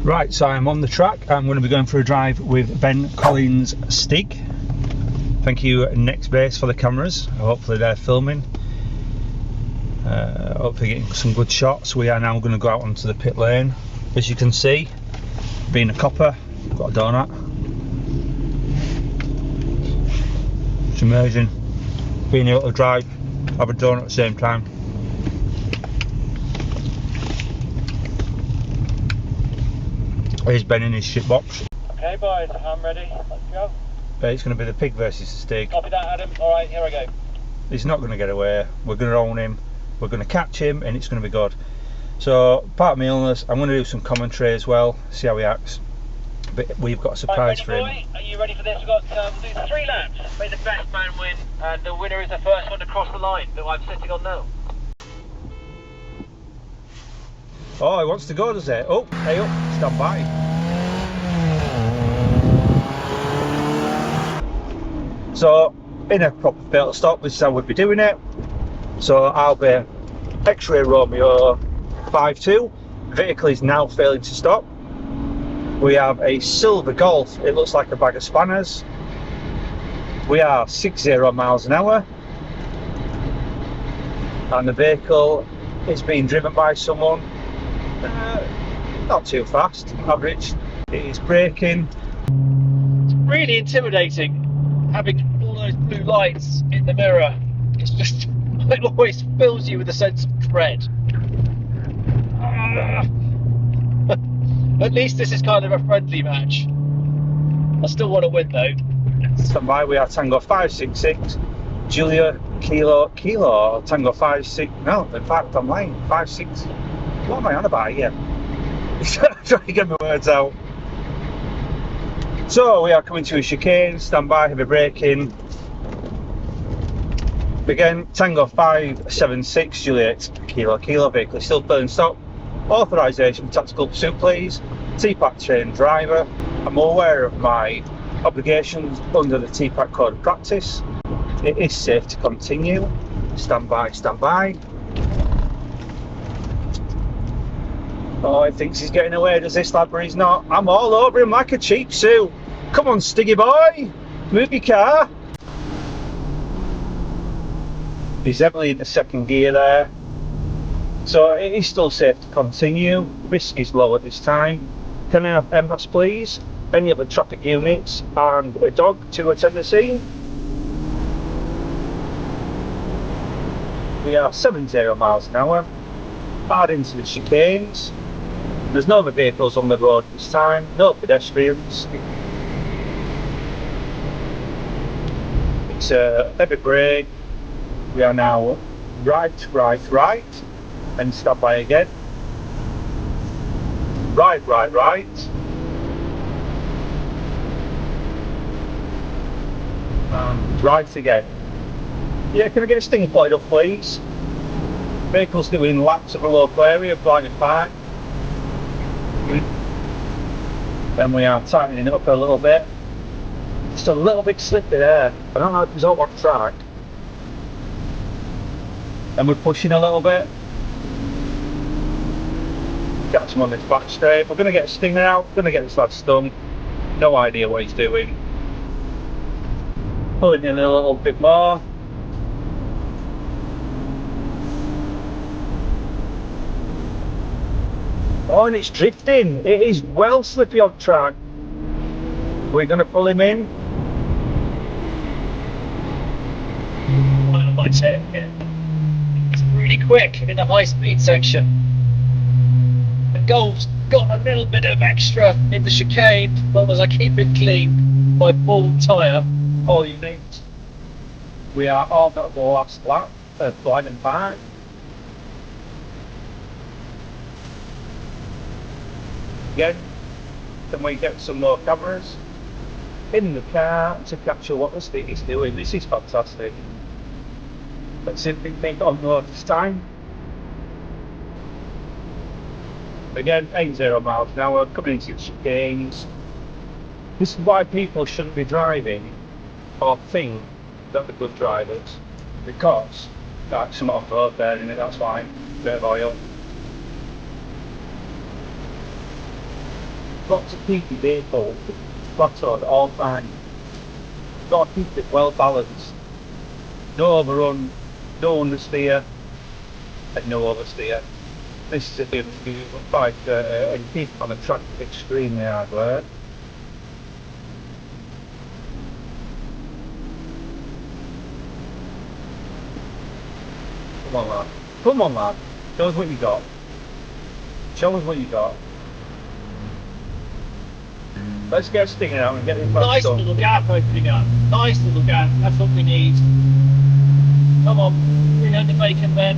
Right, so I'm on the track. I'm going to be going for a drive with Ben Collins Stig. Thank you, Next Base, for the cameras. Hopefully they're filming. Hopefully getting some good shots. We are now going to go out onto the pit lane. As you can see, being a copper, got a donut. It's amazing being able to drive, have a donut at the same time. Here's Ben in his shit box. Okay boys, I'm ready, let's go. It's going to be the pig versus the Stig. Copy that, Adam. Alright, here I go. He's not going to get away. We're going to own him. We're going to catch him and it's going to be good. So, part of my illness, I'm going to do some commentary as well, see how he acts. But we've got a surprise for him. Boy? Are you ready for this? We've got we'll do 3 laps. May the best man win, and the winner is the first one to cross the line that I'm sitting on now. Oh, he wants to go, does he? Oh, hey up, stand by. So, in a proper fail stop, this is how we'll be doing it. So, I'll be X-Ray Romeo 5-2. Vehicle is now failing to stop. We have a silver Golf, it looks like a bag of spanners. We are 60 miles an hour. And the vehicle is being driven by someone. Not too fast, average. It is braking. It's really intimidating having all those blue lights in the mirror. It's just, it always fills you with a sense of dread. At least this is kind of a friendly match. I still want to win though. Stand by, we are Tango 566, Julia Kilo, Tango 56, no, in fact I'm lying, 56. What am I on about here? Trying to get my words out. So we are coming to a chicane, stand by, heavy braking. Again, Tango 576, Juliet Kilo, vehicle is still failing stop. Authorisation, tactical pursuit please. TPAC trained driver. I'm aware of my obligations under the TPAC code of practice. It is safe to continue. Stand by, stand by. Oh, he thinks he's getting away, does this lad, but he's not. I'm all over him like a cheap suit. Come on, Stiggy boy, move your car. He's definitely in the second gear there. So it is still safe to continue. Risk is low at this time. Can I have EMPAS please? Any other traffic units and a dog to attend the scene? We are 70 miles an hour. Hard into the chicanes. There's no other vehicles on the road this time, no pedestrians. It's a heavy brake. We are now right, and stop by again. Right. And right again. Yeah, can I get a stinger plate up please? Vehicles doing laps of a local area, Blyton Park. Then we are tightening it up a little bit. Just a little bit slippy there. I don't know if it's all on track. And we're pushing a little bit. Catch him on this back straight. We're going to get a stinger out, going to get this lad stung. No idea what he's doing. Pulling in a little bit more. Oh, and it's drifting. It is well slippy on track. We're going to pull him in. It's really quick in the high speed section. The Golf's got a little bit of extra in the chicane, as long as I keep it clean. My full tyre, all you need. We are on the last lap of Blyton Park. Again, can we get some more cameras in the car to capture what the Stig is doing? This is fantastic. Let's see if we can think on road this time. Again, 80 miles an hour, coming into the chicanes. This is why people shouldn't be driving or think that they're good drivers, because that's some off road there, isn't it? That's fine, bit of oil. got to keep your vehicle plateaued at all times. Got to keep it well balanced. No overrun, no understeer, and no oversteer. This is a beautiful bike, and keep on the track extremely hard work. Come on, lad. Come on, lad. Show us what you got. Show us what you got. Let's get sticking out and get this back Nice done. little gap opening up. Nice little gap. That's what we need. Come on, bring out the bacon then.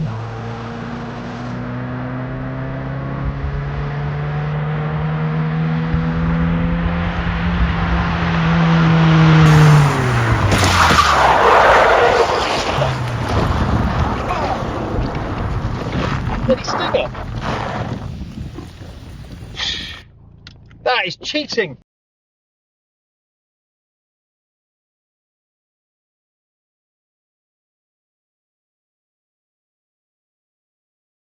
Bloody Stinger. That is cheating.